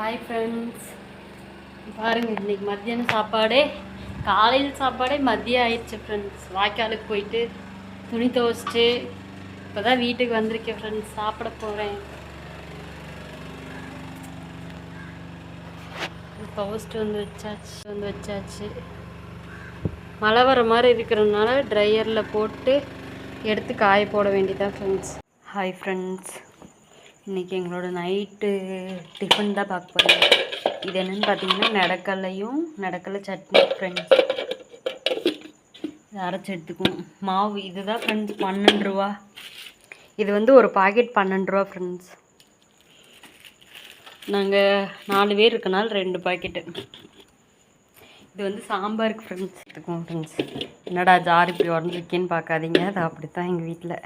Hi friends, பாருங்கள் இன்றைக்கி மத்தியானம் சாப்பாடே காலையில் சாப்பாடே மதியம் ஆயிடுச்சு ஃப்ரெண்ட்ஸ். வாய்க்காலுக்கு போயிட்டு துணி துவச்சிட்டு இப்போ தான் வீட்டுக்கு வந்திருக்கேன் ஃப்ரெண்ட்ஸ். சாப்பிட போகிறேன். துவச்சிட்டு வந்து வச்சாச்சு. மழை வர மாதிரி இருக்கிறதுனால ட்ரையரில் போட்டு எடுத்து காய போட வேண்டியதான் ஃப்ரெண்ட்ஸ். ஹாய் ஃப்ரெண்ட்ஸ், இன்றைக்கி எங்களோட நைட்டு டிஃபன் தான் பார்க்க போகிறேன். இது என்னென்னு பார்த்தீங்கன்னா நடக்கலை சட்னி ஃப்ரெண்ட்ஸ். இது அரைச்சி எடுத்துக்குவோம். மாவு இது தான் ஃப்ரெண்ட்ஸ் 12 ரூபா. இது வந்து ஒரு பாக்கெட் 12 ரூபா ஃப்ரெண்ட்ஸ். நாங்கள் 4 பேர் இருக்கனால 2 பாக்கெட்டு. இது வந்து சாம்பாருக்கு ஃப்ரெண்ட்ஸ் எடுத்துக்குவோம் ஃப்ரெண்ட்ஸ். என்னடா ஜார் இப்படி உடஞ்சிருக்கேன்னு பார்க்காதீங்க, அது அப்படித்தான் எங்கள் வீட்டில்.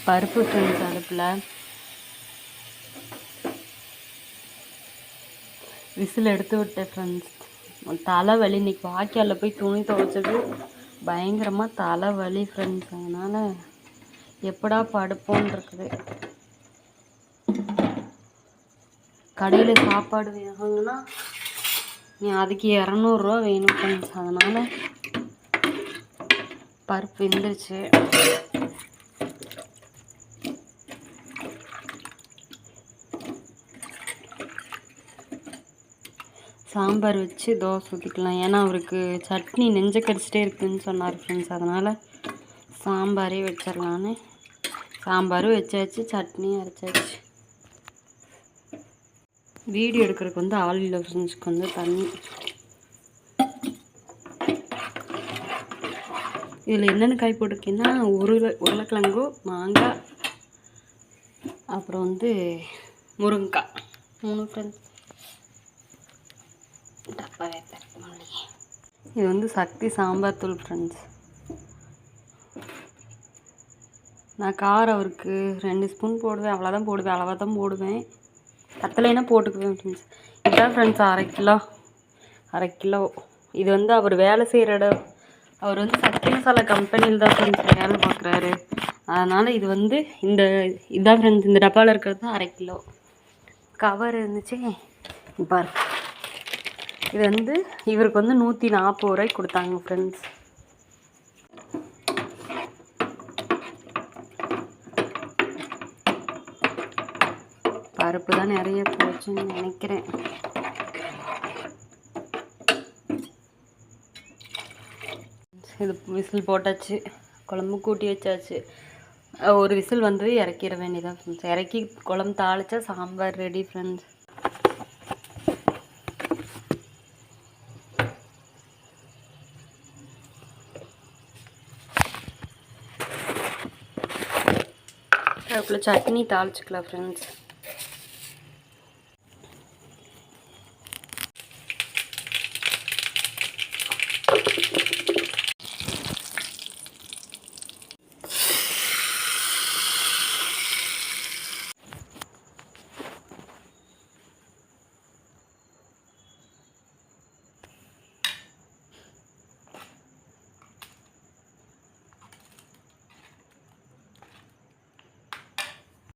பருப்பு ஃப்ரெண்ட்ஸ் அடுப்பில் விசில் எடுத்து விட்டேன் ஃப்ரெண்ட்ஸ். தலைவலி, இன்றைக்கி வாய்க்காலில் போய் துணி துவைச்சது பயங்கரமாக தலைவலி ஃப்ரெண்ட்ஸ். அதனால் எப்படா படுப்போன்னு இருக்குது. கடையில் சாப்பாடு வேணுங்கன்னா அதுக்கு 200 ரூபா வேணும் ஃப்ரெண்ட்ஸ். அதனால் பருப்பு வெந்துருச்சு. சாம்பார் வச்சு தோசை ஊற்றிக்கலாம். ஏன்னா அவருக்கு சட்னி நெஞ்ச கடிச்சிட்டே இருக்குதுன்னு சொன்னார் ஃப்ரெண்ட்ஸ். அதனால் சாம்பாரே வச்சிடலான்னு சாம்பாரும் வச்சாச்சு, சட்னியும் அரைச்சாச்சு. வீடியோ எடுக்கிறதுக்கு வந்து ஆள் இல்லை ஃப்ரெண்ட்ஸ்க்கு வந்து தண்ணி. இதில் என்னென்ன காய் போட்டிருக்கேன்னா உருளைக்கிழங்கு, மாங்காய், அப்புறம் வந்து முருங்கைக்காய் 3 ஃப்ரெண்ட்ஸ். இது வந்து சக்தி சாம்பார் தூள் ஃப்ரெண்ட்ஸ். நான் காரம் அவருக்கு 2 ஸ்பூன் போடுவேன், அவ்வளோதான் போடுவேன், அளவாக தான் போடுவேன். பத்தலைன்னா போட்டுக்குவேன் ஃப்ரெண்ட்ஸ். இதுதான் ஃப்ரெண்ட்ஸ் அரை கிலோ. இது வந்து அவர் வேலை செய்கிற இடம், அவர் வந்து சக்தி மசாலா கம்பெனியில் தான் ஃப்ரெண்ட்ஸ் வேலை பார்க்குறாரு. அதனால் இது வந்து இதுதான் ஃப்ரெண்ட்ஸ். இந்த டப்பாவில் இருக்கிறது தான் அரை கிலோ. கவர் இருந்துச்சு பாரு. இது வந்து இவருக்கு வந்து 140 ரூபாய்க்கு கொடுத்தாங்க ஃப்ரெண்ட்ஸ். பருப்பு தான் நிறைய போச்சுன்னு நினைக்கிறேன். இது விசில் போட்டாச்சு, குழம்பு கூட்டி வச்சாச்சு. ஒரு விசில் வந்து இறக்கிட வேண்டியதான் ஃப்ரெண்ட்ஸ். இறக்கி குழம்பு தாளித்தா சாம்பார் ரெடி ஃப்ரெண்ட்ஸ். அதுக்குள்ளே சட்னி தாளிச்சிக்கலாம் ஃப்ரெண்ட்ஸ்.